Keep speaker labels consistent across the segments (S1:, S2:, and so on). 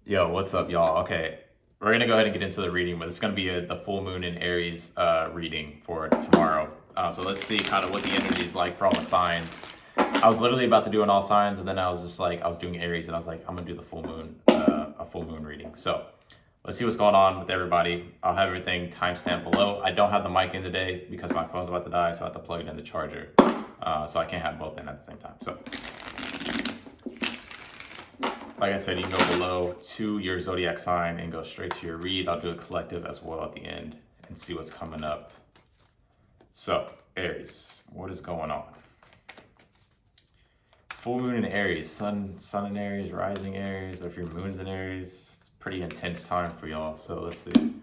S1: Yo, what's up, y'all? Okay, we're gonna go ahead and get into the reading, but it's gonna be the full moon in Aries reading for tomorrow. So let's see kind of what the energy is like for all the signs. I was literally about to do an all signs, and then I was just like, I was doing Aries, and I was like, I'm gonna do the full moon, a full moon reading. So let's see what's going on with everybody. I'll have everything timestamped below. I don't have the mic in today because my phone's about to die, so I have to plug it in the charger. So I can't have both in at the same time. So, like I said, you can go below to your zodiac sign and go straight to your read. I'll do a collective as well at the end and see what's coming up. So, Aries, what is going on? Full moon in Aries, sun in Aries, rising Aries, or if your moon's in Aries, it's a pretty intense time for y'all. So let's see.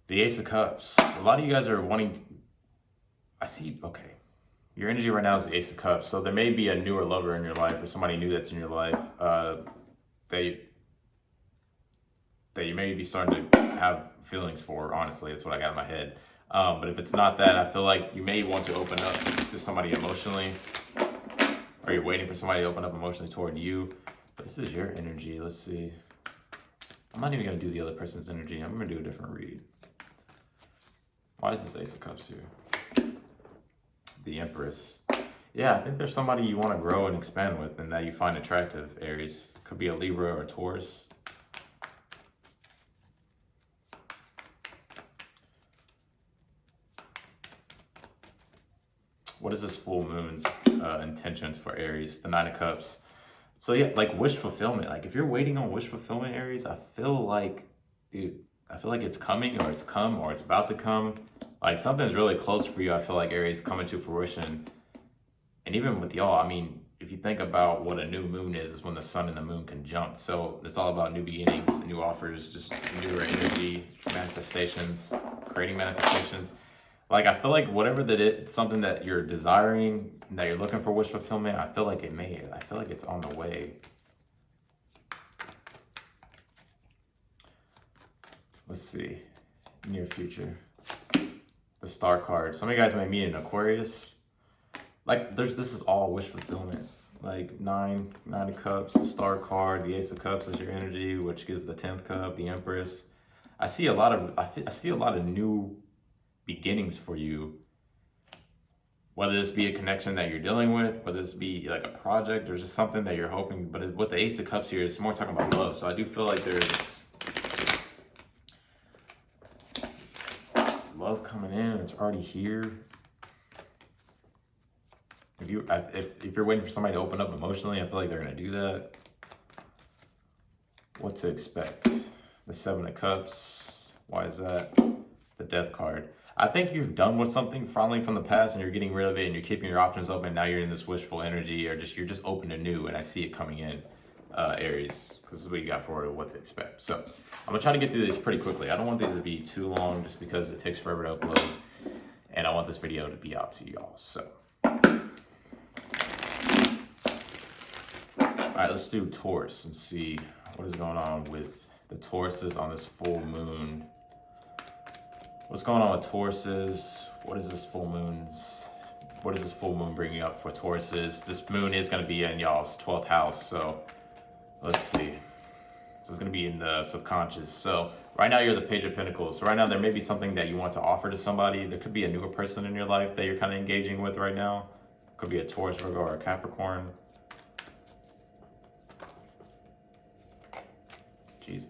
S1: The Ace of Cups. A lot of you guys are wanting, I see, okay. Your energy right now is the Ace of Cups. So there may be a newer lover in your life or somebody new that's in your life that you may be starting to have feelings for, honestly. That's what I got in my head. But if it's not that, I feel like you may want to open up to somebody emotionally, or you're waiting for somebody to open up emotionally toward you. But this is your energy. Let's see. I'm not even going to do the other person's energy. I'm going to do a different read. Why is this Ace of Cups here? The Empress. Yeah, I think there's somebody you want to grow and expand with and that you find attractive, Aries. Could be a Libra or a Taurus. What is this full moon's intentions for Aries? The Nine of Cups. So yeah, like wish fulfillment. Like if you're waiting on wish fulfillment, Aries, I feel like, dude, I feel like it's coming, or it's come, or it's about to come. Like something's really close for you. I feel like Aries coming to fruition. And even with y'all, I mean, if you think about what a new moon is when the sun and the moon conjunct. So it's all about new beginnings, new offers, just newer energy, manifestations, creating manifestations. Like I feel like whatever that is, something that you're desiring, that you're looking for wish fulfillment, I feel like it's on the way. Let's see, near future. The Star card. Some of you guys may meet an Aquarius. Like this is all wish fulfillment. Like nine of cups, the Star card, the Ace of Cups is your energy, which gives the 10th cup, the Empress. I see a lot of new beginnings for you. Whether this be a connection that you're dealing with, whether this be like a project or just something that you're hoping. But with the Ace of Cups here, it's more talking about love. So I do feel like there's love coming in, it's already here. If you're waiting for somebody to open up emotionally, I feel like they're gonna do that. What to expect? The Seven of Cups. Why is that? The Death card. I think you're done with something finally from the past, and you're getting rid of it, and you're keeping your options open. Now you're in this wishful energy, or you're just open to new, and I see it coming in, Aries, because this is what you got for what to expect. So I'm gonna try to get through this pretty quickly. I don't want these to be too long, just because it takes forever to upload, and I want this video to be out to y'all. So, all right, let's do Taurus and see what is going on with the Tauruses on this full moon. What's going on with Tauruses? What is this full moon bringing up for Tauruses? This moon is going to be in y'all's 12th house. So let's see. So it's going to be in the subconscious. So right now you're the Page of Pentacles. So right now there may be something that you want to offer to somebody. There could be a newer person in your life that you're kind of engaging with right now. Could be a Taurus, Virgo, or a Capricorn. Jesus.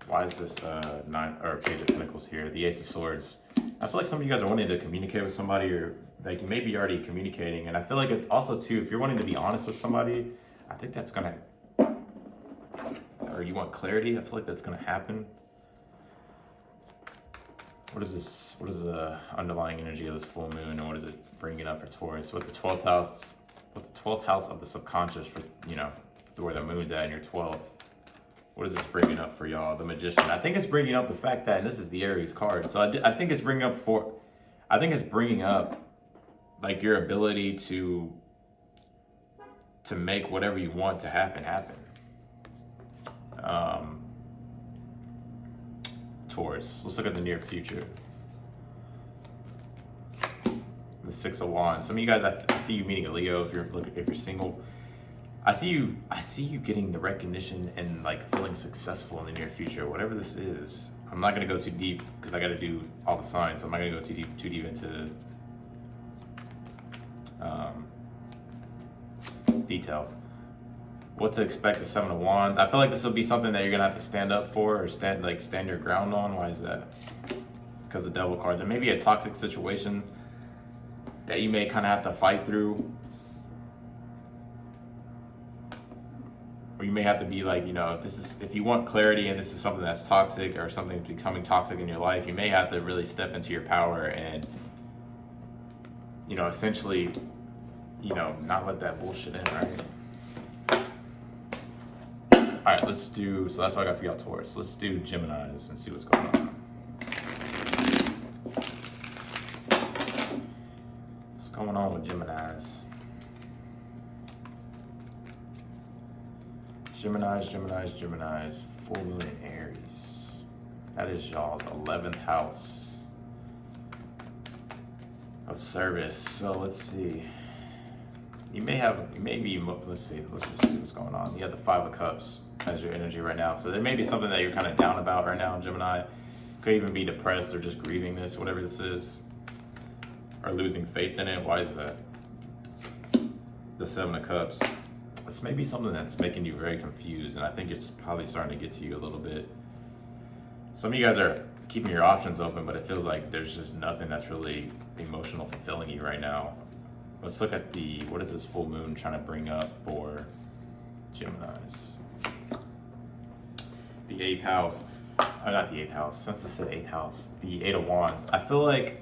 S1: Why is this Page of Pentacles here? The Ace of Swords. I feel like some of you guys are wanting to communicate with somebody, or like you may be already communicating. And I feel like it also too, if you're wanting to be honest with somebody, I think that's gonna, or you want clarity, I feel like that's gonna happen. What is this? What is the underlying energy of this full moon, and what is it bringing up for Taurus? With the 12th house of the subconscious, for where the moon's at in your 12th. What is this bringing up for y'all? The Magician. I think it's bringing up the fact that, and this is the Aries card, so I think it's bringing up like your ability to make whatever you want to happen. Taurus. Let's look at the near future. The Six of Wands. Some of you guys, I see you meeting a Leo if you're single. I see you getting the recognition and like feeling successful in the near future, whatever this is. I'm not gonna go too deep because I gotta do all the signs, so I'm not gonna go too deep into detail. What to expect the Seven of Wands. I feel like this will be something that you're gonna have to stand up for or stand your ground on. Why is that? Because the Devil card. There may be a toxic situation that you may kind of have to fight through. Or you may have to be like, you know, if you want clarity and this is something that's toxic or something that's becoming toxic in your life, you may have to really step into your power and, you know, essentially, you know, not let that bullshit in, right? All right, let's do, so that's what I got for y'all, Taurus. Let's do Geminis and see what's going on. What's going on with Geminis? Geminis, full moon in Aries. That is y'all's 11th house of service. So let's see. Let's just see what's going on. You have the Five of Cups as your energy right now. So there may be something that you're kind of down about right now in Gemini. Could even be depressed or just grieving this, whatever this is. Or losing faith in it. Why is that? The Seven of Cups. This may be something that's making you very confused, and I think it's probably starting to get to you a little bit. Some of you guys are keeping your options open, but it feels like there's just nothing that's really emotional fulfilling you right now. Let's look at what is this full moon trying to bring up for Geminis? The 8th house. Not the 8th house, since I said 8th house. The 8 of Wands. I feel like,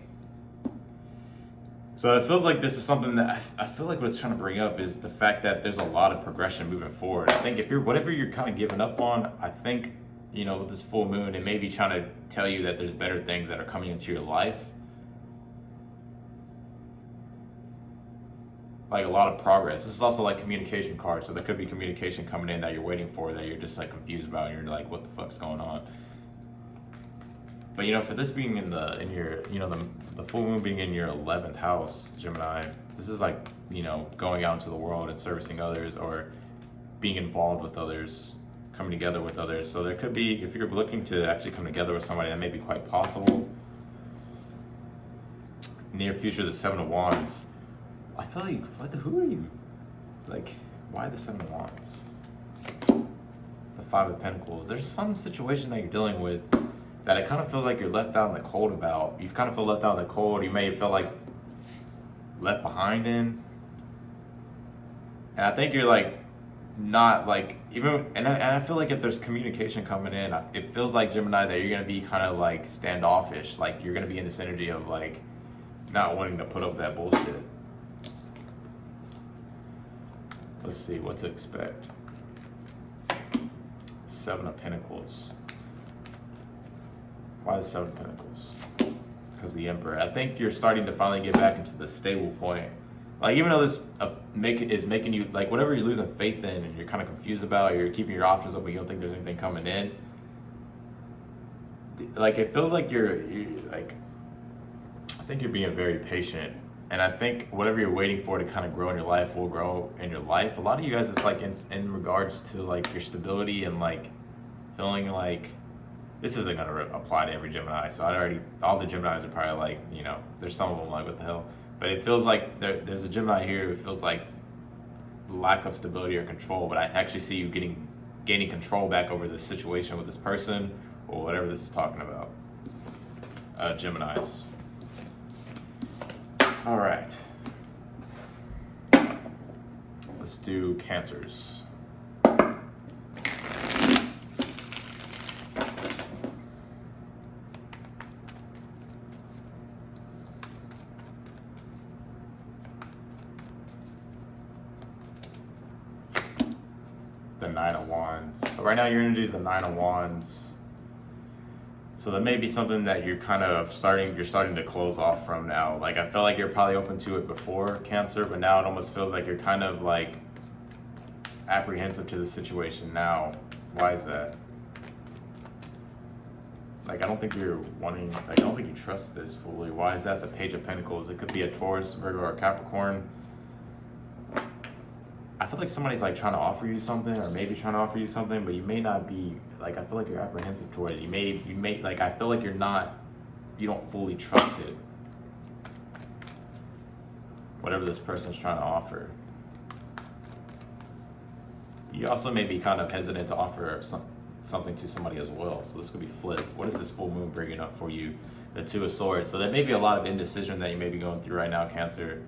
S1: so it feels like this is something that I feel like what it's trying to bring up is the fact that there's a lot of progression moving forward. I think if whatever you're kind of giving up on, I think, you know, with this full moon, it may be trying to tell you that there's better things that are coming into your life. Like a lot of progress. This is also like communication card, so there could be communication coming in that you're waiting for that you're just like confused about and you're like, what the fuck's going on? But you know, for this being in your, you know, the full moon being in your 11th house, Gemini, this is like, you know, going out into the world and servicing others or being involved with others, coming together with others. So there could be, if you're looking to actually come together with somebody, that may be quite possible. Near future, the Seven of Wands. I feel like, who are you? Like, why the Seven of Wands? The Five of Pentacles. There's some situation that you're dealing with that it kind of feels like you're left out in the cold about. You kind of feel left out in the cold. You may feel like left behind in. And I think you're like, not like, even, and I feel like if there's communication coming in, it feels like, Gemini, that you're going to be kind of like standoffish. Like you're going to be in this energy of like not wanting to put up that bullshit. Let's see what to expect. Seven of Pentacles. Why the Seven of Pentacles? Because the Emperor. I think you're starting to finally get back into the stable point. Like, even though this is making you, like, whatever you're losing faith in and you're kind of confused about, you're keeping your options open, you don't think there's anything coming in. Like, it feels like you're like, I think you're being very patient. And I think whatever you're waiting for to kind of grow in your life will grow in your life. A lot of you guys, it's like in regards to like your stability and like feeling like, this isn't going to apply to every Gemini. So all the Geminis are probably like, you know, there's some of them like, what the hell? But it feels like there's a Gemini here who feels like lack of stability or control. But I actually see you gaining control back over this situation with this person or whatever this is talking about. Geminis. All right. Let's do Cancers. The Nine of Wands. So right now your energy is the Nine of Wands. So that may be something that you're starting to close off from now. Like, I felt like you're probably open to it before, Cancer, but now it almost feels like you're kind of like apprehensive to the situation now. Why is that? Like, I don't think you trust this fully. Why is that? The Page of Pentacles. It could be a Taurus, Virgo, or Capricorn. I feel like somebody's like trying to offer you something, or maybe trying to offer you something, but you may not be, like, I feel like you're apprehensive toward it. You may, like, I feel like you don't fully trust it. Whatever this person's trying to offer. You also may be kind of hesitant to offer something to somebody as well. So this could be flipped. What is this full moon bringing up for you? The Two of Swords. So there may be a lot of indecision that you may be going through right now, Cancer,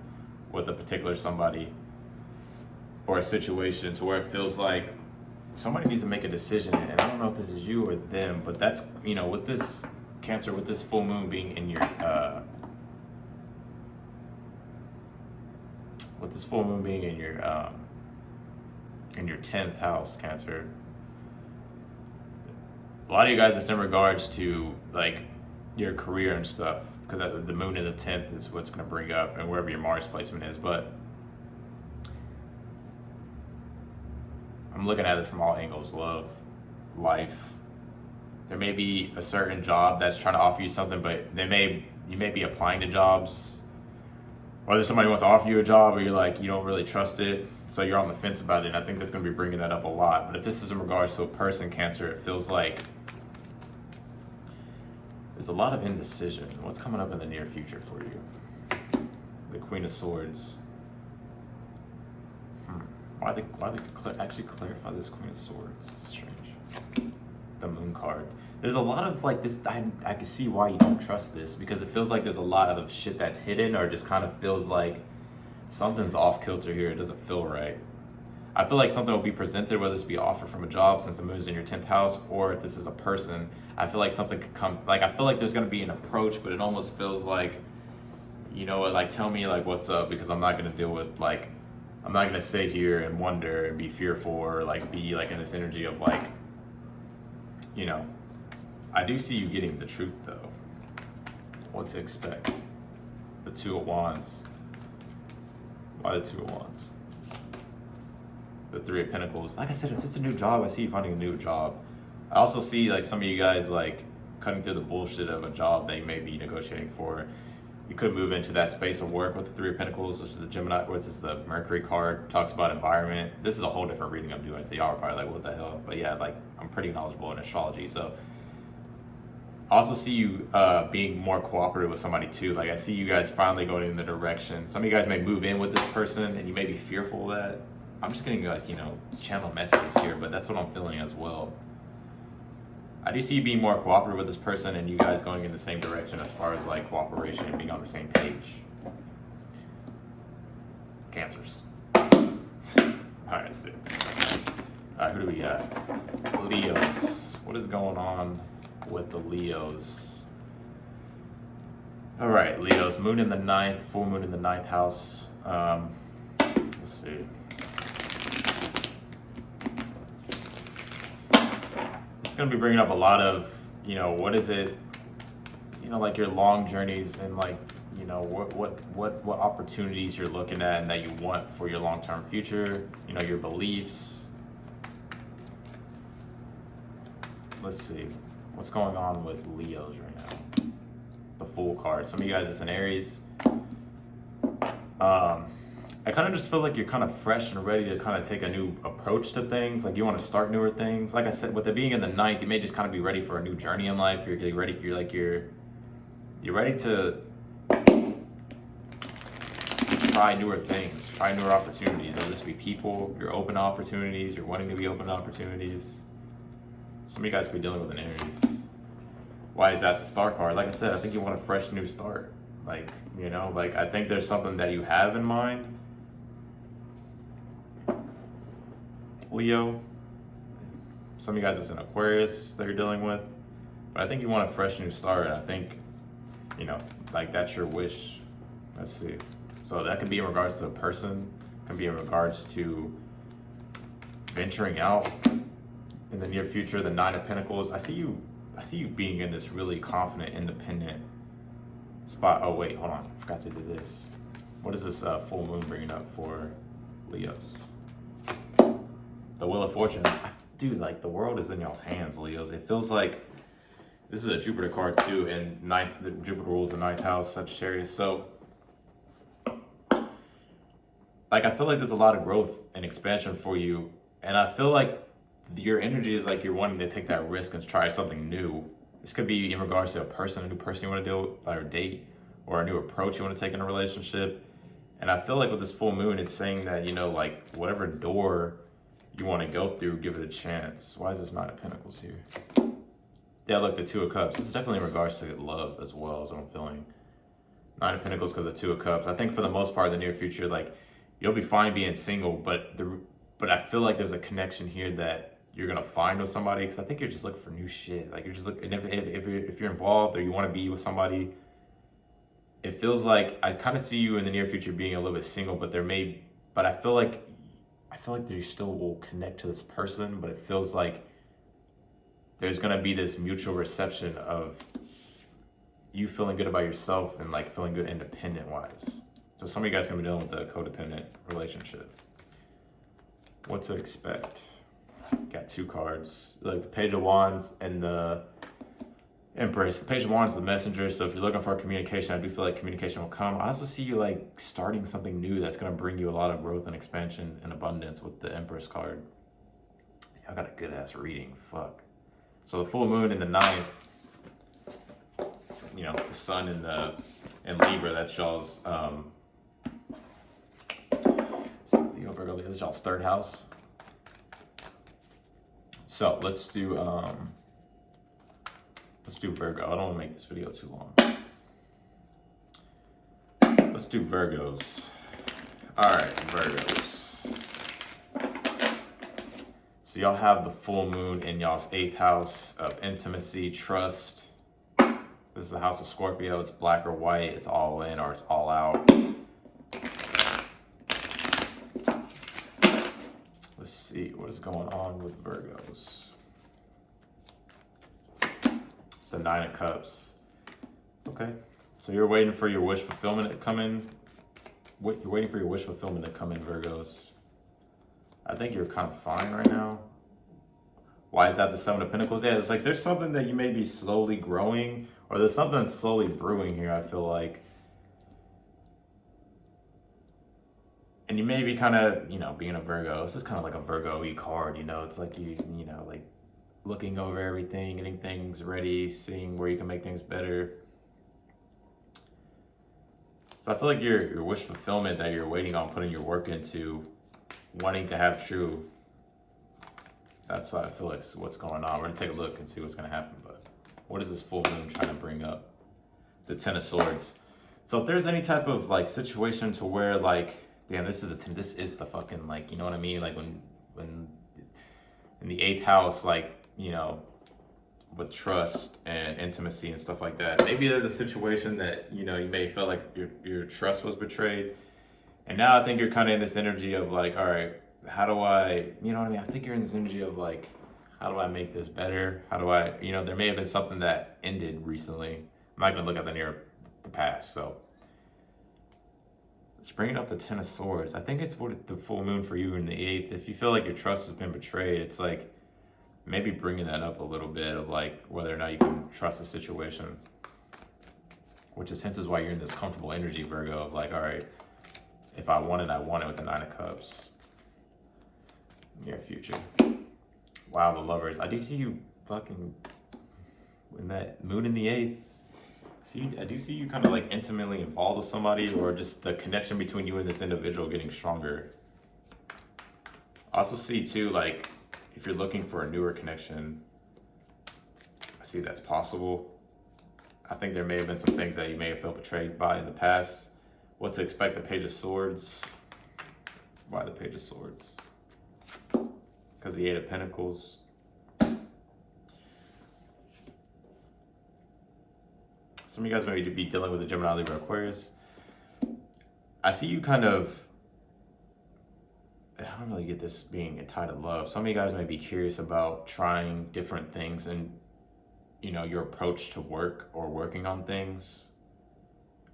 S1: with a particular somebody or a situation, to where it feels like somebody needs to make a decision. And I don't know if this is you or them, but that's, you know, with this Cancer, with this full moon being in your in your 10th house, Cancer. A lot of you guys, it's in regards to like your career and stuff, because the moon in the 10th is what's going to bring up, and wherever your Mars placement is. But I'm looking at it from all angles: love, life. There may be a certain job that's trying to offer you something, but you may be applying to jobs, or there's somebody who wants to offer you a job, or you're like, you don't really trust it, so you're on the fence about it. And I think that's going to be bringing that up a lot. But if this is in regards to a person, Cancer, it feels like there's a lot of indecision. What's coming up in the near future for you? The Queen of Swords. Why they actually clarify this Queen of Swords? It's strange. The Moon card. There's a lot of like this. I can see why you don't trust this, because it feels like there's a lot of shit that's hidden, or just kind of feels like something's off kilter here. It doesn't feel right. I feel like something will be presented, whether this be an offer from a job, since the moon's in your 10th house, or if this is a person. I feel like something could come. Like, I feel like there's gonna be an approach, but it almost feels like, you know what, like, tell me like what's up, because I'm not gonna deal with, like, I'm not gonna sit here and wonder and be fearful, or like be like in this energy of like, you know. I do see you getting the truth though. What to expect? The Two of Wands. Why the Two of Wands? The Three of Pentacles. Like I said, if it's a new job, I see you finding a new job. I also see like some of you guys like cutting through the bullshit of a job that you may be negotiating for. You could move into that space of work with the Three of Pentacles. This is the Gemini, or this is the Mercury card. Talks about environment. This is a whole different reading I'm doing, so y'all are probably like, what the hell? But yeah, like, I'm pretty knowledgeable in astrology, so. I also see you being more cooperative with somebody too. Like, I see you guys finally going in the direction. Some of you guys may move in with this person, and you may be fearful of that. I'm just getting like, you know, channel messages here, but that's what I'm feeling as well. I do see you being more cooperative with this person, and you guys going in the same direction as far as like cooperation and being on the same page. Cancers. Alright, let's do it. Alright, who do we got? Leos. What is going on with the Leos? Alright, Leos. Moon in the 9th, full moon in the 9th house. Let's see. It's going to be bringing up a lot of, you know, what is it, you know, like your long journeys, and like, you know, what opportunities you're looking at and that you want for your long-term future, you know, your beliefs. Let's see. What's going on with Leos right now? The Fool card. Some of you guys, it's an Aries. I kind of just feel like you're kind of fresh and ready to kind of take a new approach to things. Like, you want to start newer things. Like I said, with it being in the 9th, you may just kind of be ready for a new journey in life. You're ready. You're ready to try newer things, try newer opportunities. Whether this be people, you're open to opportunities. You're wanting to be open to opportunities. Some of you guys could be dealing with an Aries. Why is that the Star card? Like I said, I think you want a fresh new start. Like, you know, like, I think there's something that you have in mind, Leo. Some of you guys, it's an Aquarius that you're dealing with. But I think you want a fresh new start. I think, you know, like, that's your wish. Let's see. So that could be in regards to a person. Can be in regards to venturing out in the near future. The Nine of Pentacles. I see you being in this really confident, independent spot. Oh wait, hold on. I forgot to do this. What is this full moon bringing up for Leos? The Wheel of Fortune. Dude, like, the world is in y'all's hands, Leos. It feels like this is a Jupiter card too, and Jupiter rules the 9th house, Sagittarius. So like, I feel like there's a lot of growth and expansion for you. And I feel like your energy is like you're wanting to take that risk and try something new. This could be in regards to a new person you want to deal with or date, or a new approach you want to take in a relationship. And I feel like with this full moon, it's saying that, you know, like whatever door you want to go through, give it a chance. Why is this Nine of Pentacles here? Yeah, look, the Two of Cups. This is definitely in regards to love as well, as what I'm feeling. Nine of Pentacles because of Two of Cups. I think for the most part in the near future, like, you'll be fine being single, but I feel like there's a connection here that you're gonna find with somebody, because I think you're just looking for new shit. Like, you're just looking, and if you're involved or you want to be with somebody, it feels like I kind of see you in the near future being a little bit single, but I feel like you still will connect to this person, but it feels like there's gonna be this mutual reception of you feeling good about yourself and like feeling good independent wise. So some of you guys can be dealing with a codependent relationship. What to expect? Got two cards, like the Page of Wands and the Empress. The Page of Wands is the messenger, so if you're looking for communication, I do feel like communication will come. I also see you like starting something new that's going to bring you a lot of growth and expansion and abundance with the Empress card. I got a good ass reading, fuck. So the full moon in the 9th, you know, the sun in Libra, that's y'all's Virgo, this is y'all's 3rd house. So let's do Virgo. I don't want to make this video too long. Let's do Virgos. All right, Virgos. So y'all have the full moon in y'all's 8th house of intimacy, trust. This is the house of Scorpio. It's black or white. It's all in or it's all out. Let's see what is going on with Virgos. The 9 of Cups. Okay, so you're waiting for your wish fulfillment to come in. You're waiting for your wish fulfillment to come in, Virgos. I think you're kind of fine right now. Why is that the 7 of Pentacles? Yeah, it's like there's something that you may be slowly growing, or there's something slowly brewing here, I feel like. And you may be kind of, you know, being a Virgo, this is kind of like a Virgo-y card, you know, it's like you know, like looking over everything, getting things ready, seeing where you can make things better. So I feel like your wish fulfillment that you're waiting on, putting your work into, wanting to have true, that's what I feel like what's going on. We're gonna take a look and see what's gonna happen, but what is this full moon trying to bring up? The 10 of Swords. So if there's any type of like situation to where like, damn, this is the fucking, like, you know what I mean? Like when in the 8th house, like, you know, with trust and intimacy and stuff like that, maybe there's a situation that, you know, you may feel like your trust was betrayed. And now I think you're kind of in this energy of like, all right, how do I, you know what I mean? I think you're in this energy of like, how do I make this better? How do I, you know, there may have been something that ended recently. I'm not going to look at the past, so. It's bringing up the 10 of Swords. I think it's what the full moon for you in the 8th. If you feel like your trust has been betrayed, it's like maybe bringing that up a little bit of like whether or not you can trust the situation. Which is hence is why you're in this comfortable energy, Virgo, of like, all right, if I want it, I want it with the 9 of Cups. Near future. Wow, the Lovers. I do see you fucking in that moon in the 8th. I do see you kind of like intimately involved with somebody, or just the connection between you and this individual getting stronger. I also see too, like, if you're looking for a newer connection, I see that's possible. I think there may have been some things that you may have felt betrayed by in the past. What to expect, the Page of Swords. Why the Page of Swords? Because the 8 of Pentacles. Some of you guys may be dealing with a Gemini, Libra, Aquarius. I see you kind of, I don't really get this being entitled love. Some of you guys may be curious about trying different things and, you know, your approach to work or working on things.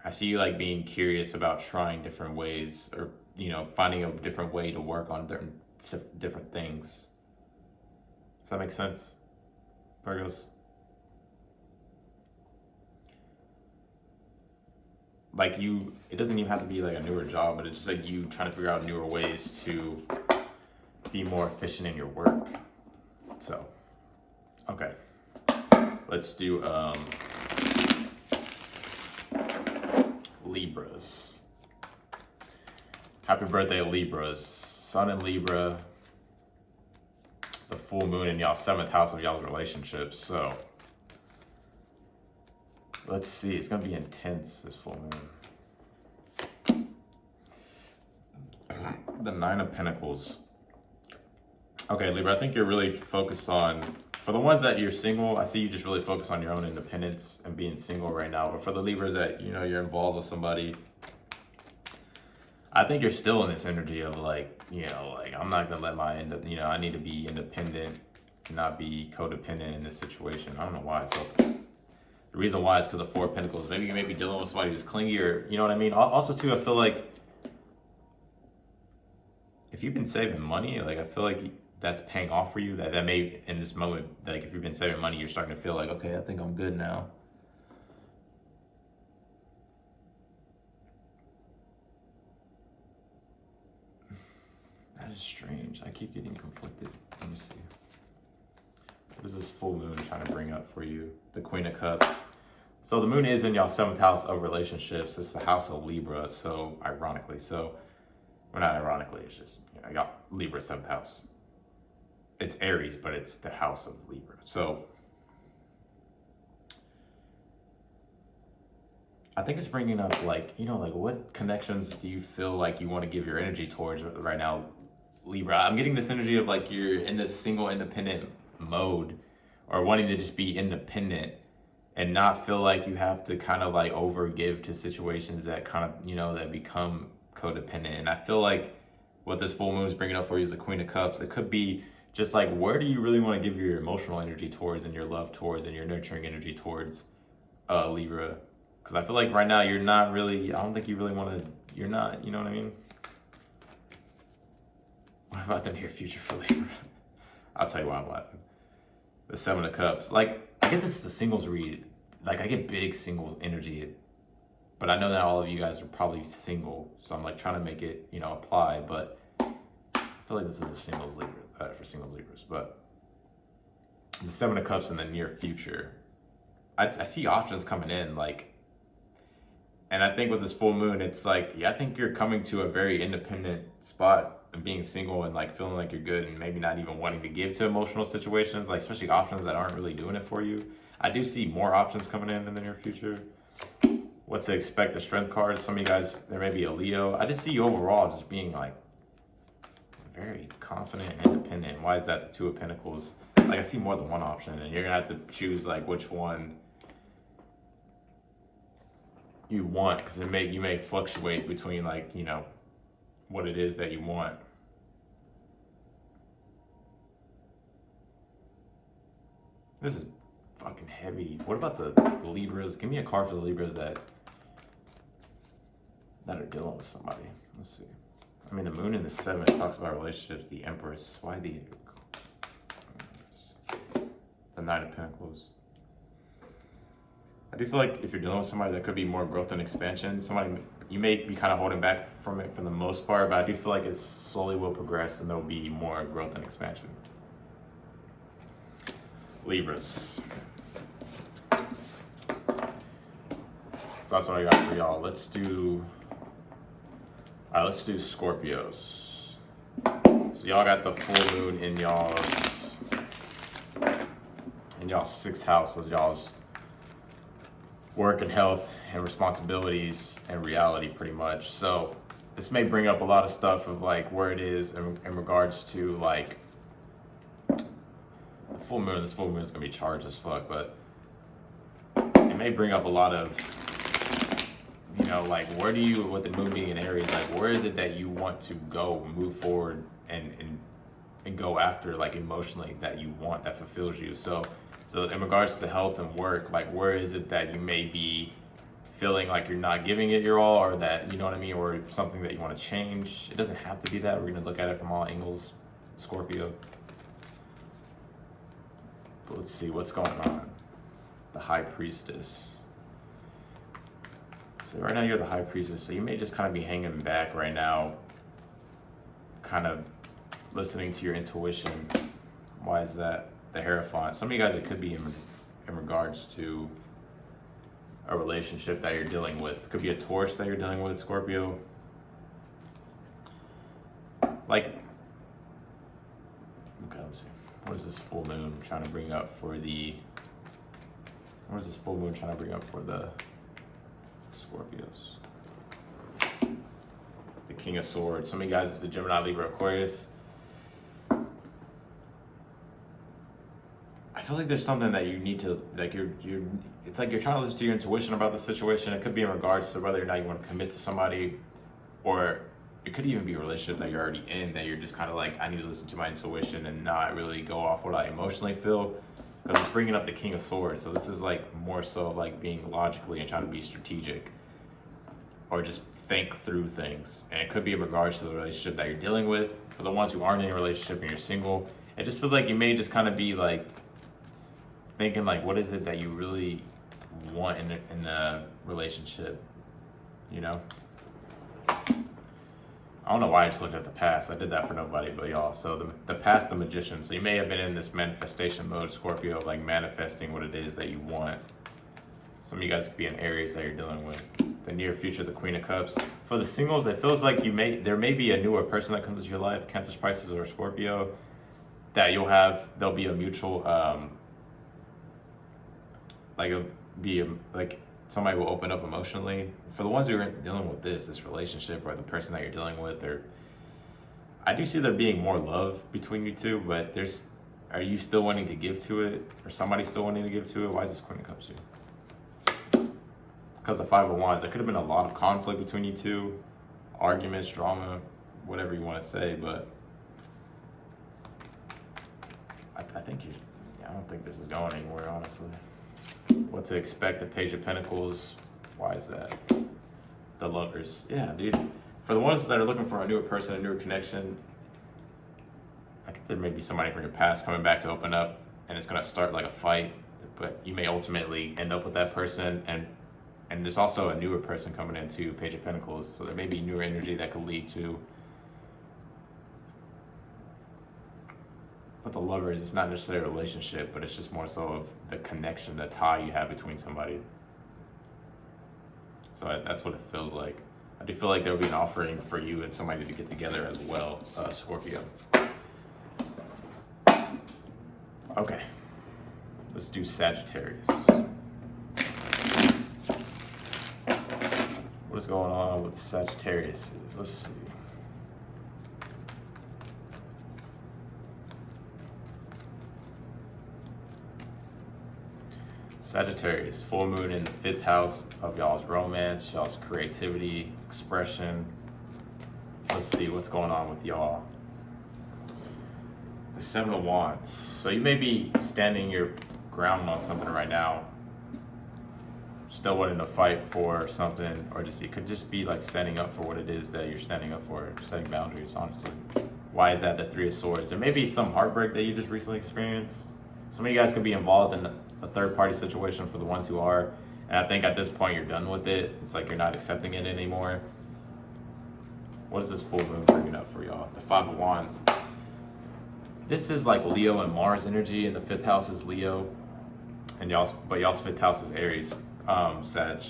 S1: I see you like being curious about trying different ways, or, you know, finding a different way to work on different things. Does that make sense, Virgos? like it doesn't even have to be like a newer job, but it's just like you trying to figure out newer ways to be more efficient in your work. So, okay. Let's do Libras. Happy birthday, Libras. Sun in Libra. The full moon in y'all's 7th house of y'all's relationships. So, let's see. It's going to be intense, this full moon. The 9 of Pentacles. Okay, Libra, I think you're really focused on, for the ones that you're single, I see you just really focus on your own independence and being single right now. But for the Libras that, you know, you're involved with somebody, I think you're still in this energy of like, you know, like I'm not gonna let I need to be independent and not be codependent in this situation. I don't know why I felt that. The reason why is because of 4 of Pentacles. Maybe you may be dealing with somebody who's clingy, or, you know what I mean? Also too, I feel like if you've been saving money, like I feel like that's paying off for you. That may, in this moment, like if you've been saving money, you're starting to feel like, okay, I think I'm good now. That is strange. I keep getting conflicted. Let me see. What is this full moon trying to bring up for you? The Queen of Cups. So the moon is in y'all 7th house of relationships. It's the house of Libra. So ironically, well, not ironically, it's just, you know, I got Libra 7th house. It's Aries, but it's the house of Libra. So I think it's bringing up like, you know, like what connections do you feel like you want to give your energy towards right now, Libra? I'm getting this energy of like you're in this single independent mode, or wanting to just be independent and not feel like you have to kind of like over give to situations that kind of, you know, that become codependent. And I feel like what this full moon is bringing up for you is the Queen of Cups. It could be just like, where do you really want to give your emotional energy towards, and your love towards, and your nurturing energy towards, Libra? Because I feel like right now you're not really, I don't think you really want to, you're not, you know what I mean? What about the near future for Libra? I'll tell you why I'm laughing. The 7 of Cups. Like, I get this as a singles read. Like, I get big single energy. But I know that all of you guys are probably single. So I'm like trying to make it, you know, apply. But I feel like this is a singles Libra, for singles Libras. But the 7 of Cups in the near future, I see options coming in. Like, and I think with this full moon, it's like, yeah, I think you're coming to a very independent spot and being single and like feeling like you're good, and maybe not even wanting to give to emotional situations, like especially options that aren't really doing it for you. I do see more options coming in the near future. What to expect, the Strength card. Some of you guys, there may be a Leo. I just see you overall just being like very confident and independent. Why is that? The 2 of Pentacles. Like I see more than one option, and you're gonna have to choose like which one you want, because you may fluctuate between like, you know, what it is that you want. This is fucking heavy. What about the Libras? Give me a card for the Libras that are dealing with somebody. Let's see. I mean, the moon in the 7 talks about relationships. The Empress. Why the 9 of Pentacles? I do feel like if you're dealing with somebody, there could be more growth and expansion. Somebody, you may be kind of holding back from it for the most part, but I do feel like it slowly will progress and there'll be more growth and expansion. Libras. So that's what I got for y'all. Let's do Scorpios. So y'all got the full moon in y'all's 6th house of y'all's work and health and responsibilities and reality, pretty much. So this may bring up a lot of stuff of like where it is in regards to like the full moon. This full moon is gonna be charged as fuck, but it may bring up a lot of, you know, like where do you, with the moon being in Aries, like where is it that you want to go, move forward and go after, like emotionally, that you want, that fulfills you. So in regards to health and work, like where is it that you may be feeling like you're not giving it your all, or that, you know what I mean, or it's something that you want to change? It doesn't have to be that. We're going to look at it from all angles, Scorpio. But let's see what's going on. The High Priestess. So right now you're the High Priestess, so you may just kind of be hanging back right now, kind of listening to your intuition. Why is that? The Hierophant. Some of you guys, it could be in regards to a relationship that you're dealing with. It could be a Taurus that you're dealing with, Scorpio. Like, okay, let me see. What is this full moon trying to bring up for the, what is this full moon trying to bring up for the Scorpios? The King of Swords. Some of you guys, it's the Gemini, Libra, Aquarius. I feel like there's something that you need to, like it's like you're trying to listen to your intuition about the situation. It could be in regards to whether or not you want to commit to somebody, or it could even be a relationship that you're already in, that you're just kind of like, I need to listen to my intuition and not really go off what I emotionally feel. Because it's bringing up the King of Swords. So this is like more so like being logically and trying to be strategic, or just think through things. And it could be in regards to the relationship that you're dealing with. For the ones who aren't in a relationship and you're single, it just feels like you may just kind of be like thinking like, what is it that you really want in a relationship, you know? I don't know why I just looked at the past. I did that for nobody but y'all. So the past, the Magician. So you may have been in this manifestation mode, Scorpio, of like manifesting what it is that you want. Some of you guys could be in Aries that you're dealing with. The near future, the Queen of Cups. For the singles, it feels like there may be a newer person that comes into your life, Cancer, Pisces, or Scorpio, that there'll be a mutual, like somebody will open up emotionally. For the ones who are dealing with this relationship, or the person that you're dealing with, I do see there being more love between you two, but are you still wanting to give to it? Or somebody still wanting to give to it? Why is this Queen of Cups here? Because the Five of Wands, there could have been a lot of conflict between you two, arguments, drama, whatever you want to say, but I don't think this is going anywhere, honestly. What to expect, the Page of Pentacles. Why is that? The Lovers. Yeah, dude. For the ones that are looking for a newer person, a newer connection, I think there may be somebody from your past coming back to open up, and it's going to start like a fight, but you may ultimately end up with that person, and there's also a newer person coming in too, Page of Pentacles, so there may be newer energy that could lead to. But the Lovers, it's not necessarily a relationship, but it's just more so of the connection, the tie you have between somebody. So that's what it feels like. I do feel like there will be an offering for you and somebody to get together as well, Scorpio. Okay, let's do Sagittarius. What is going on with Sagittarius? Let's see. Sagittarius, full moon in the 5th house of y'all's romance, y'all's creativity, expression. Let's see what's going on with y'all. The 7 of Wands. So you may be standing your ground on something right now, still wanting to fight for something, or it could just be like standing up for what it is that you're standing up for, setting boundaries, honestly. Why is that the 3 of Swords? There may be some heartbreak that you just recently experienced. Some of you guys could be involved in a third-party situation for the ones who are, and I think at this point you're done with it. It's like you're not accepting it anymore. What is this full moon bringing up for y'all? The 5 of Wands. This is like Leo and Mars energy, and the 5th house is Leo, and y'all's 5th house is Aries, Sag.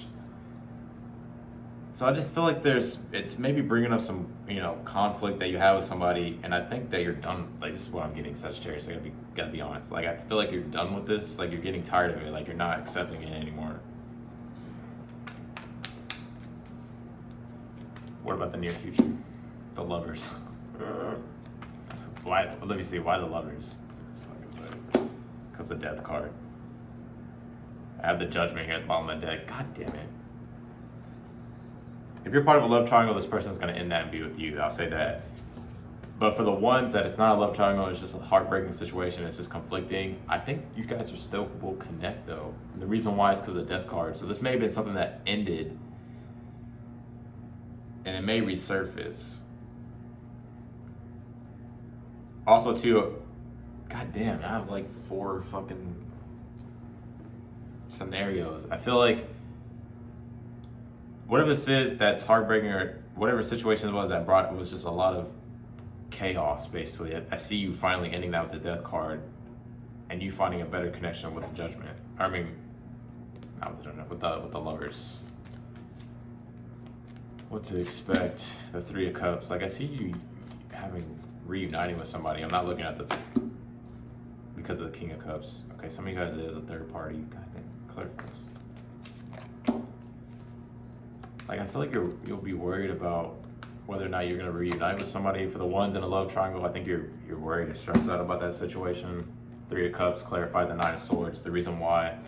S1: So I just feel like it's maybe bringing up some, conflict that you have with somebody, and I think that you're done. Like, this is what I'm getting, Sagittarius. I gotta be honest. Like, I feel like you're done with this. Like, you're getting tired of it. Like, you're not accepting it anymore. What about the near future? The Lovers. Why? Let me see. Why the Lovers? That's fucking funny. Because the Death card. I have the Judgment here at the bottom of the deck. God damn it. If you're part of a love triangle, this person's going to end that and be with you. I'll say that. But for the ones that it's not a love triangle, it's just a heartbreaking situation, it's just conflicting, I think you guys will connect, though. And the reason why is because of the Death card. So this may have been something that ended, and it may resurface. Also, too, god damn, I have like 4 fucking scenarios. I feel like whatever this is that's heartbreaking, or whatever situation it was that brought, it was just a lot of chaos, basically. I see you finally ending that with the death card, and you finding a better connection with the judgment. I mean, not with the judgment, with the lovers. What to expect? The Three of Cups. Like, I see you reuniting with somebody. I'm not looking at because of the King of Cups. Okay, some of you guys, it is a third party. God damn, clarify this. Like, I feel like you'll be worried about whether or not you're gonna reunite with somebody. For the ones in a love triangle, I think you're worried and stressed out about that situation. Three of Cups clarify the Nine of Swords. The reason why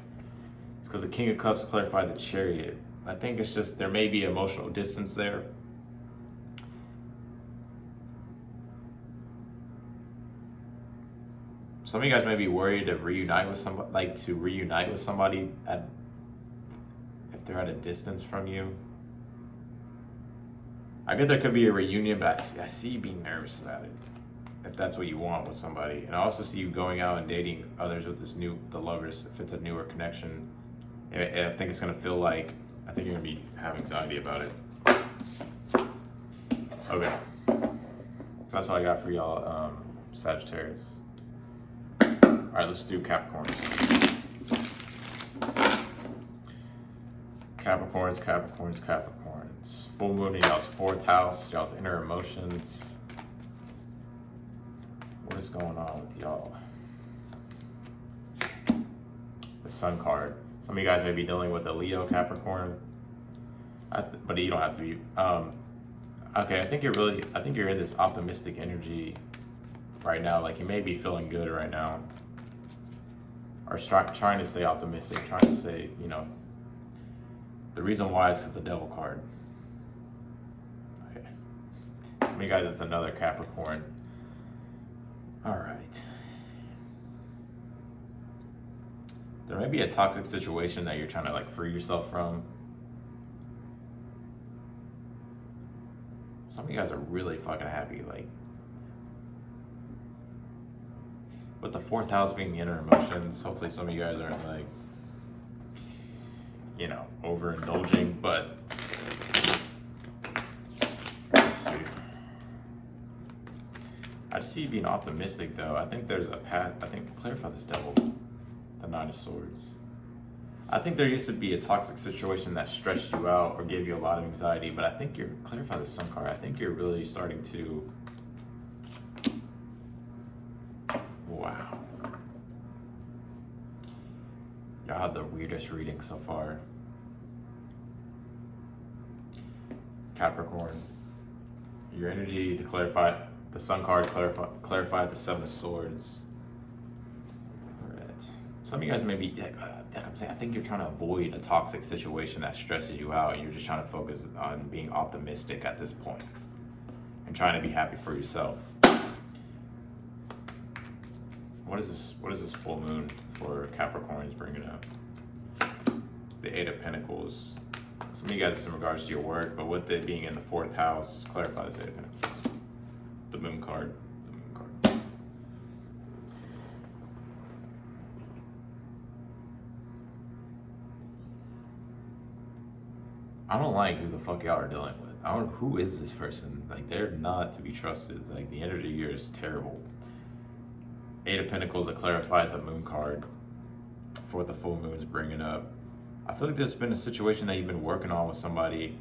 S1: is because the King of Cups clarified the Chariot. I think it's just there may be emotional distance there. Some of you guys may be worried to reunite with somebody, if they're at a distance from you. I get there could be a reunion, but I see you being nervous about it, if that's what you want with somebody. And I also see you going out and dating others with the lovers, if it's a newer connection. I think it's gonna feel like, I think you're gonna have anxiety about it. Okay, so that's all I got for y'all, Sagittarius. All right, let's do Capricorns. Capricorns. Full moon in y'all's 4th house, y'all's inner emotions. What is going on with y'all? The Sun card. Some of you guys may be dealing with a Leo Capricorn, but you don't have to be. Okay, I think you're in this optimistic energy right now. Like, you may be feeling good right now, or trying to stay optimistic, trying to stay, the reason why is because the Devil card. Okay, some of you guys, it's another Capricorn. All right. There may be a toxic situation that you're trying to free yourself from. Some of you guys are really fucking happy, with the 4th house being the inner emotions. Hopefully some of you guys aren't overindulging, but let's see. I just see you being optimistic though. I think there's a path. Clarify this Devil. The Nine of Swords. I think there used to be a toxic situation that stressed you out or gave you a lot of anxiety, but I think clarify the Sun card. I think you're really starting to, wow. Y'all have the weirdest reading so far. Capricorn. Your energy to clarify, the Sun card clarify the Seven of Swords. Some of you guys may be, I think you're trying to avoid a toxic situation that stresses you out. You're just trying to focus on being optimistic at this point and trying to be happy for yourself. What is this full moon for Capricorns bringing up? The Eight of Pentacles. Some of you guys, it's in regards to your work, but with it being in the 4th house, clarify this Eight of Pentacles. The Moon card. I don't like who the fuck y'all are dealing with. Who is this person? They're not to be trusted. The energy here is terrible. Eight of Pentacles that clarified the Moon card for the full moon's bringing up. I feel like there's been a situation that you've been working on with somebody,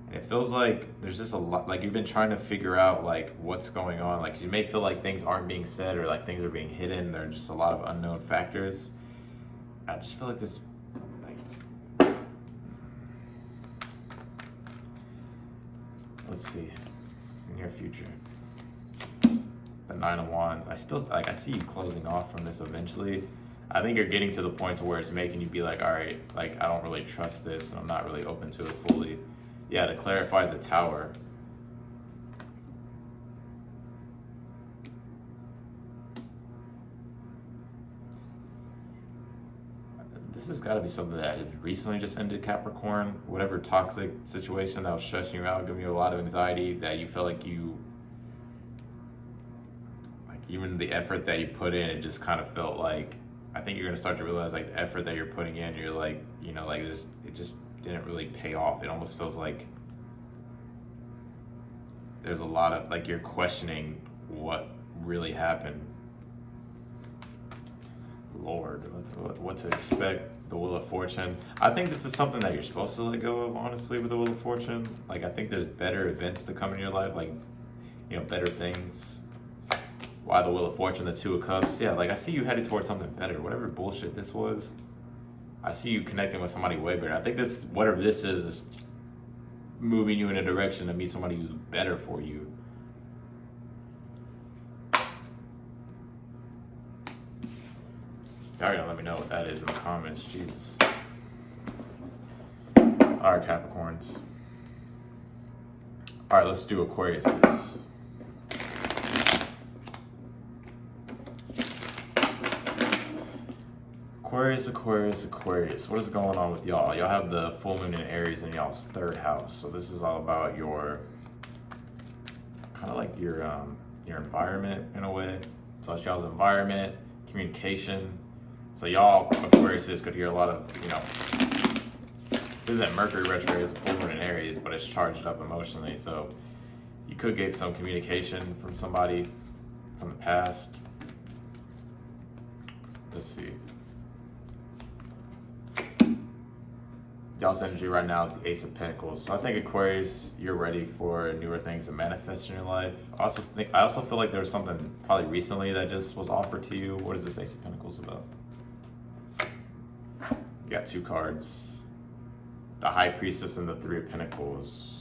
S1: and it feels like there's just a lot, you've been trying to figure out what's going on. You may feel like things aren't being said, or things are being hidden. There are just a lot of unknown factors. I just feel like this, let's see, near future. The Nine of Wands. I still, I see you closing off from this eventually. I think you're getting to the point to where it's making you be all right, I don't really trust this, and I'm not really open to it fully. Yeah, to clarify the Tower. This has got to be something that has recently just ended, Capricorn. Whatever toxic situation that was stressing you out, giving you a lot of anxiety, that you felt like even the effort that you put in, it just kind of felt I think you're going to start to realize the effort that you're putting in, you're it didn't really pay off. It almost feels like there's a lot of, like, you're questioning what really happened. Lord, what to expect. The Wheel of Fortune. I think this is something that you're supposed to let go of, honestly, with the Wheel of Fortune. Like, I think there's better events to come in your life, like, you know, better things. Why the Wheel of Fortune, the Two of Cups? Yeah, like, I see you headed towards something better. Whatever bullshit this was, I see you connecting with somebody way better. I think this, whatever this is moving you in a direction to meet somebody who's better for you. Y'all gotta let me know what that is in the comments. Jesus. Alright, Capricorns. Alright, let's do Aquariuses. Aquarius. What is going on with y'all? Y'all have the full moon in Aries in y'all's 3rd house. So this is all about your, kind of like your environment in a way. So it's y'all's environment, communication. So y'all Aquariuses could hear a lot of, you know, this isn't Mercury retrograde, it's a full moon in Aries, but it's charged up emotionally. So you could get some communication from somebody from the past. Let's see. Y'all's energy right now is the Ace of Pentacles. So I think Aquarius, you're ready for newer things to manifest in your life. I also feel like there's something probably recently that just was offered to you. What is this Ace of Pentacles about? You got 2 cards. The High Priestess and the 3 of Pentacles.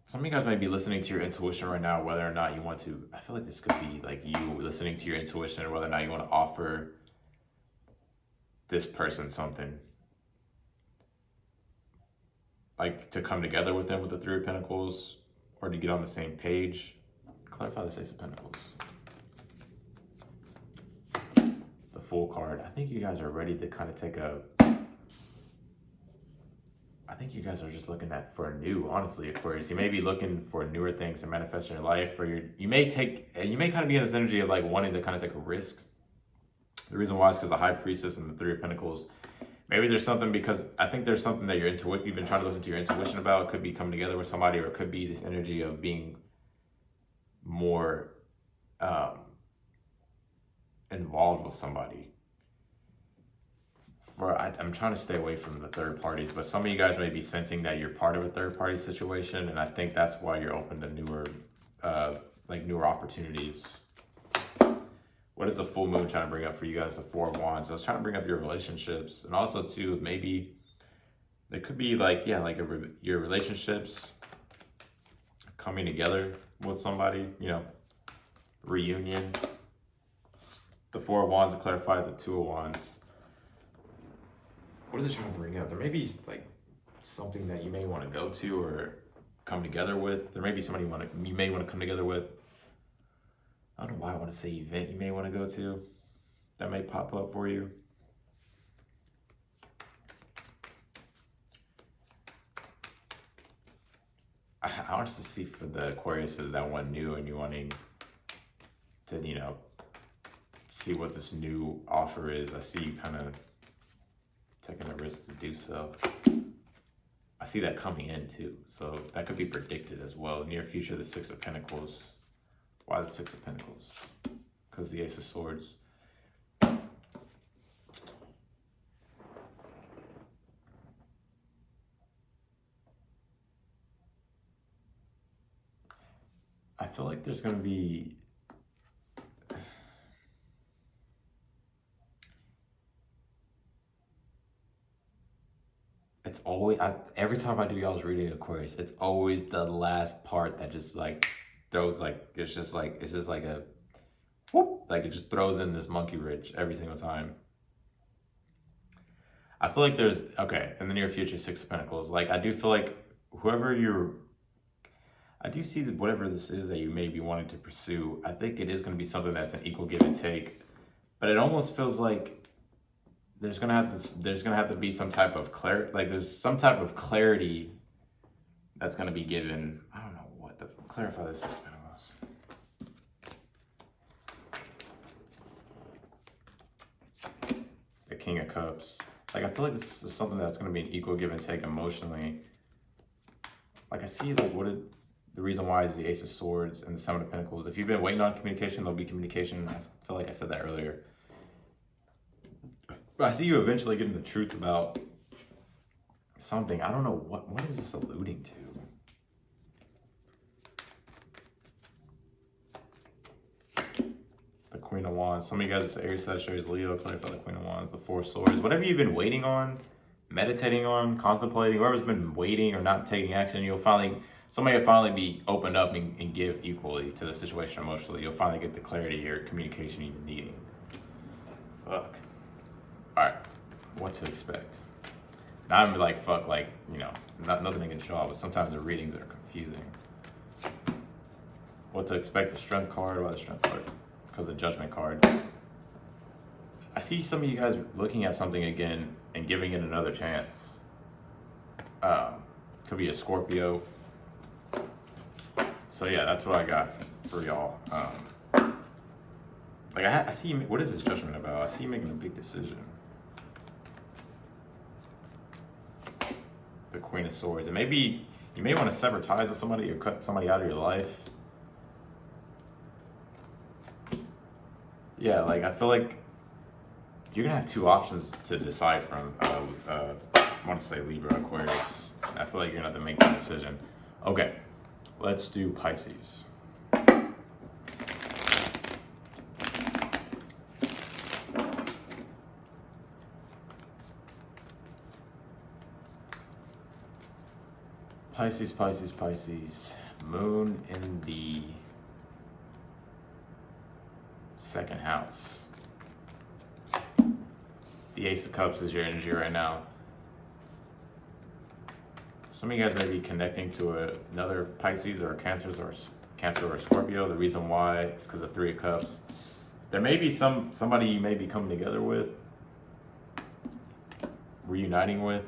S1: Some of you guys may be listening to your intuition right now, whether or not you want to. I feel like this could be like you listening to your intuition, whether or not you want to offer this person something. Like to come together with them with the 3 of Pentacles, or to get on the same page. Clarify this Ace of Pentacles. The Fool card. I think you guys are ready to kind of take a... I think you guys are just looking for new, honestly, Aquarius. You may be looking for newer things to manifest in your life, or you may kind of be in this energy of like wanting to kind of take a risk. The reason why is because the High Priestess and the 3 of Pentacles. Maybe there's something, because I think there's something that you've been trying to listen to your intuition about. It could be coming together with somebody, or it could be this energy of being more involved with somebody. I'm trying to stay away from the third parties, but some of you guys may be sensing that you're part of a third party situation, and I think that's why you're open to newer opportunities. What is the full moon trying to bring up for you guys? The 4 of Wands. I was trying to bring up your relationships, and also too, maybe there could be your relationships coming together with somebody, you know, reunion. The 4 of Wands to clarify the 2 of Wands. What is it trying to bring up? There may be like something that you may want to go to or come together with. There may be somebody you may want to come together with. I don't know why I want to say event you may want to go to. That may pop up for you. I honestly see for the Aquarius is that one new, and you wanting to, you know, see what this new offer is. I see you kind of taking a risk to do so. I see that coming in too. So that could be predicted as well. Near future, the 6 of Pentacles. Why the 6 of Pentacles? Because the Ace of Swords. I feel like there's going to be... It's always... every time I do y'all's reading Aquarius, it's always the last part that just like throws like... It's just like a... Whoop, like it just throws in this monkey wrench every single time. I feel like there's... Okay, in the near future, 6 of Pentacles. Like, I do feel like whoever you're... I do see that whatever this is that you may be wanting to pursue, I think it is going to be something that's an equal give and take. But it almost feels like there's going to have to be some type of clarity. Like there's some type of clarity that's going to be given. I don't know what the clarify this Six of Pentacles. The King of Cups. Like, I feel like this is something that's going to be an equal give and take emotionally. Like, I see, like, the reason why is the Ace of Swords and the Seven of Pentacles. If you've been waiting on communication, there'll be communication. I feel like I said that earlier. But I see you eventually getting the truth about something. I don't know, what is this alluding to? The Queen of Wands. Some of you guys, it's Aries, Sagittarius, Leo, clarify the Queen of Wands, the Four of Swords. Whatever you've been waiting on, meditating on, contemplating, whoever's been waiting or not taking action, somebody will finally be opened up and give equally to the situation emotionally. You'll finally get the clarity or communication you're needing. Fuck. Alright, what to expect? Now I'm like, fuck, like, you know, nothing against y'all, but sometimes the readings are confusing. What to expect, the Strength card, why the Strength card? Because the Judgment card. I see some of you guys looking at something again and giving it another chance. Could be a Scorpio. So yeah, that's what I got for y'all. Like I see you, what is this Judgment about? I see you making a big decision. The Queen of Swords. And maybe you may want to sever ties with somebody or cut somebody out of your life. Yeah, like I feel like you're gonna have two options to decide from. I want to say Libra, Aquarius. I feel like you're gonna have to make that decision. Okay, let's do Pisces. Pisces, Pisces, Pisces. Moon in the second house. The Ace of Cups is your energy right now. Some of you guys may be connecting to another Pisces or Cancer or Scorpio. The reason why is because of Three of Cups. There may be somebody you may be coming together with, reuniting with.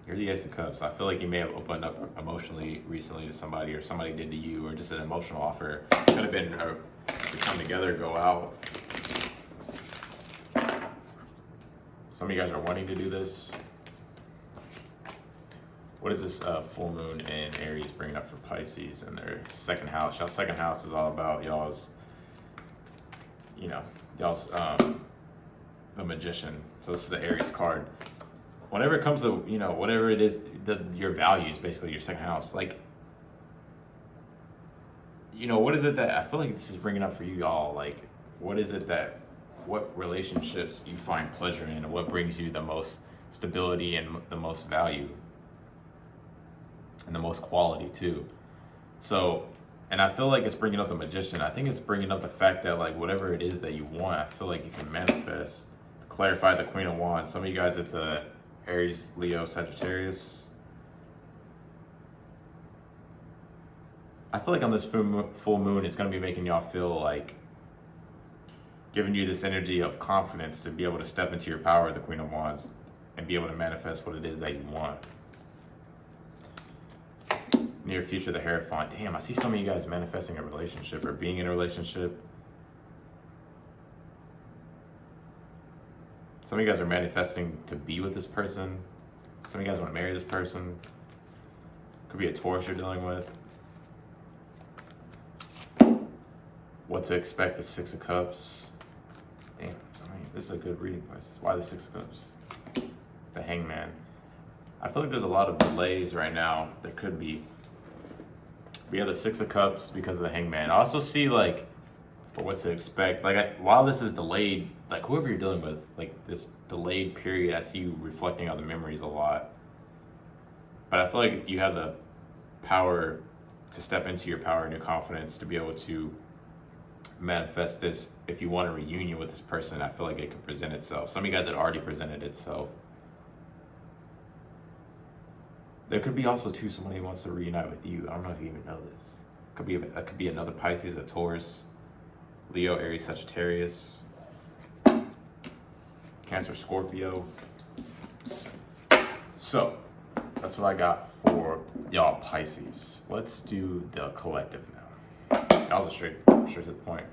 S1: You're the Ace of Cups. I feel like you may have opened up emotionally recently to somebody, or somebody did to you, or just an emotional offer. Could have been to come together, go out. Some of you guys are wanting to do this. What is this full moon in Aries bringing up for Pisces in their second house? Y'all's second house is all about y'all's, the Magician. So this is the Aries card. Whenever it comes to, whatever it is, your values, basically your second house, like, what is it that, I feel like this is bringing up for you all, like, what relationships you find pleasure in, and what brings you the most stability and the most value, and the most quality too. So, and I feel like it's bringing up the Magician. I think it's bringing up the fact that, like, whatever it is that you want, I feel like you can manifest. Clarify the Queen of Wands. Some of you guys, it's a Aries, Leo, Sagittarius. I feel like on this full moon, it's going to be making y'all feel like, giving you this energy of confidence to be able to step into your power, the Queen of Wands, and be able to manifest what it is that you want. Near future, the Hierophant. Damn, I see some of you guys manifesting a relationship or being in a relationship. Some of you guys are manifesting to be with this person. Some of you guys want to marry this person. Could be a Taurus you're dealing with. What to expect, the Six of Cups. Damn, this is a good reading place. Why the Six of Cups? The Hangman. I feel like there's a lot of delays right now. There could be. We have the Six of Cups because of the Hangman. I also see, like, for what to expect. Like, while this is delayed, like, whoever you're dealing with, like, this delayed period, I see you reflecting on the memories a lot. But I feel like you have the power to step into your power and your confidence to be able to manifest this. If you want a reunion with this person, I feel like it could present itself. Some of you guys had already presented itself. There could be also, too, somebody who wants to reunite with you. I don't know if you even know this. It could be another Pisces, a Taurus, Leo, Aries, Sagittarius, Cancer, Scorpio. So, That's what I got for y'all Pisces. Let's do the collective now. That was a straight to the point.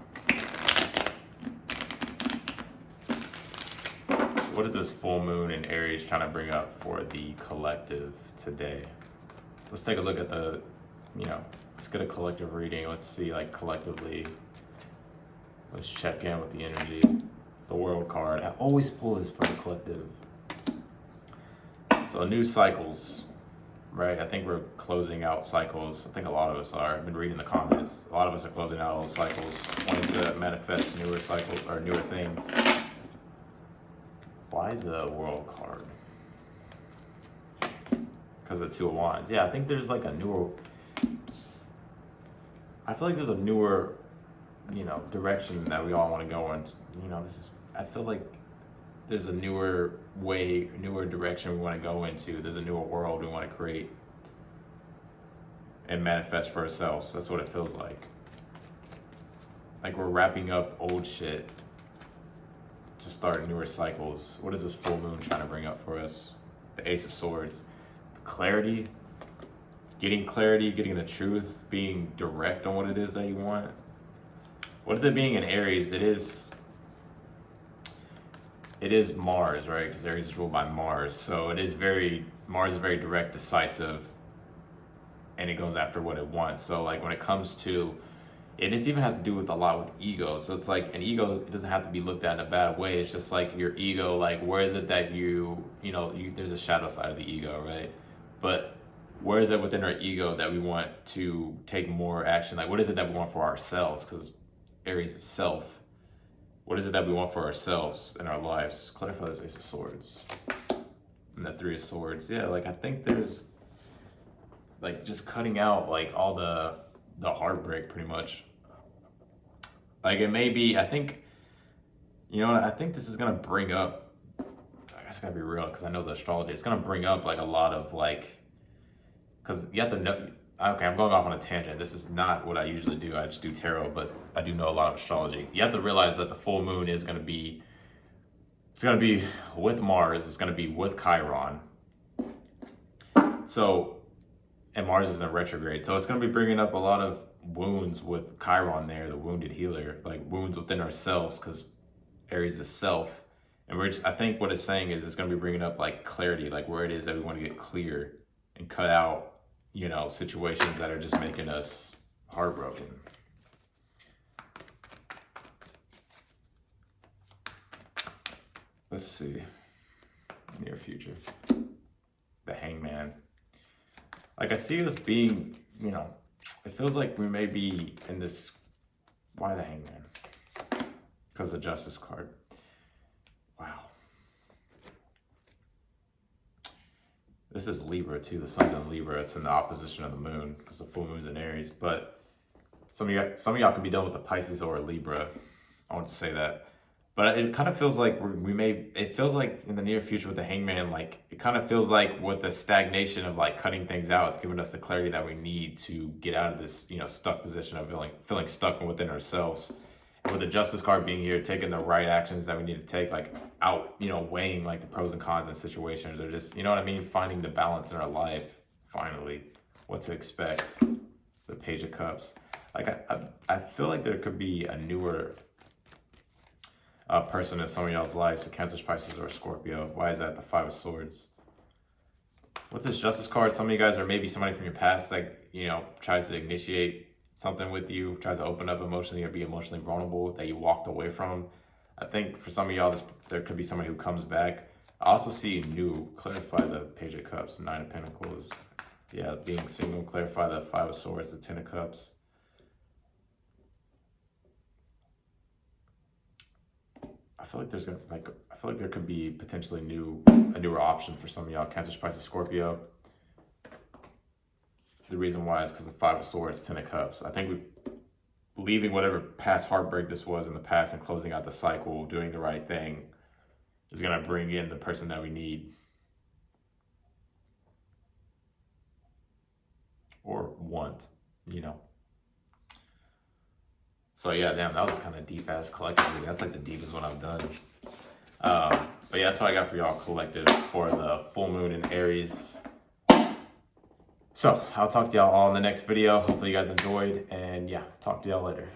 S1: So what is this full moon in Aries trying to bring up for the collective today? Let's take a look at the, let's get a collective reading. Let's see, like, collectively. Let's check in with the energy. The World card. I always pull this for the collective. So new cycles, right? I think we're closing out cycles. I think a lot of us are. I've been reading the comments. A lot of us are closing out old cycles, wanting to manifest newer cycles or newer things. Why the World card? Because of the Two of Wands. Yeah, I think there's like a newer, I feel like there's a newer, direction that we all want to go in. I feel like there's a newer way, newer direction we want to go into. There's a newer world we want to create and manifest for ourselves. That's what it feels like. Like we're wrapping up old shit to start newer cycles. What is this full moon trying to bring up for us? The Ace of Swords. Clarity, getting the truth, being direct on what it is that you want. What is it being in Aries? It is Mars, right? Because Aries is ruled by Mars. So Mars is very direct, decisive, and it goes after what it wants. So like when it comes to, and it even has to do with a lot with ego. So it's like an ego, it doesn't have to be looked at in a bad way. It's just like your ego, like where is it that there's a shadow side of the ego, right? But where is it within our ego that we want to take more action? Like what is it that we want for ourselves? Because Aries is self. What is it that we want for ourselves in our lives? Clarify this Ace of Swords. And the Three of Swords. Yeah, like I think there's like just cutting out like all the heartbreak pretty much. Like it may be, I think, I think this is going to bring up, I guess I gotta be real because I know the astrology, it's going to bring up like a lot of like, because you have to know, okay, I'm going off on a tangent. This is not what I usually do. I just do tarot, but I do know a lot of astrology. You have to realize that the full moon is going to be, it's going to be with Mars. It's going to be with Chiron. So, and Mars is in retrograde. So it's going to be bringing up a lot of wounds with Chiron there, the wounded healer, like wounds within ourselves, because Aries is self. And I think what it's saying is it's going to be bringing up like clarity, like where it is that we want to get clear and cut out, situations that are just making us heartbroken. Let's see. Near future. The Hangman. Like I see this being, it feels like we may be in this. Why the Hangman? Because the Justice card. Wow. This is Libra too. The sun's in Libra. It's in the opposition of the moon because the full moon's in Aries. But some of y'all could be done with the Pisces or Libra. I want to say that. But it kind of feels like it feels like in the near future with the Hangman, like it kind of feels like with the stagnation of like cutting things out, it's giving us the clarity that we need to get out of this, stuck position of feeling stuck within ourselves. And with the Justice card being here, taking the right actions that we need to take, like out, weighing like the pros and cons in situations, or just, finding the balance in our life, finally, what to expect. The Page of Cups. Like I feel like there could be a newer person in some of y'all's lives, a Cancer, Pisces, or a Scorpio. Why is that? The Five of Swords. What's this Justice card? Some of you guys are maybe somebody from your past that, tries to initiate something with you, tries to open up emotionally or be emotionally vulnerable that you walked away from. I think for some of y'all, there could be somebody who comes back. I also see new. Clarify the Page of Cups, Nine of Pentacles. Yeah, being single. Clarify the Five of Swords, the Ten of Cups. I feel like there could be potentially a newer option for some of y'all. Cancer, Pisces, Scorpio. The reason why is because the Five of Swords, Ten of Cups. I think leaving whatever past heartbreak this was in the past and closing out the cycle, doing the right thing, is going to bring in the person that we need. Or want, So yeah, damn, that was kind of deep ass collectively. That's like the deepest one I've done. But yeah, that's what I got for y'all collective for the full moon in Aries. So I'll talk to y'all all in the next video. Hopefully you guys enjoyed, and yeah, talk to y'all later.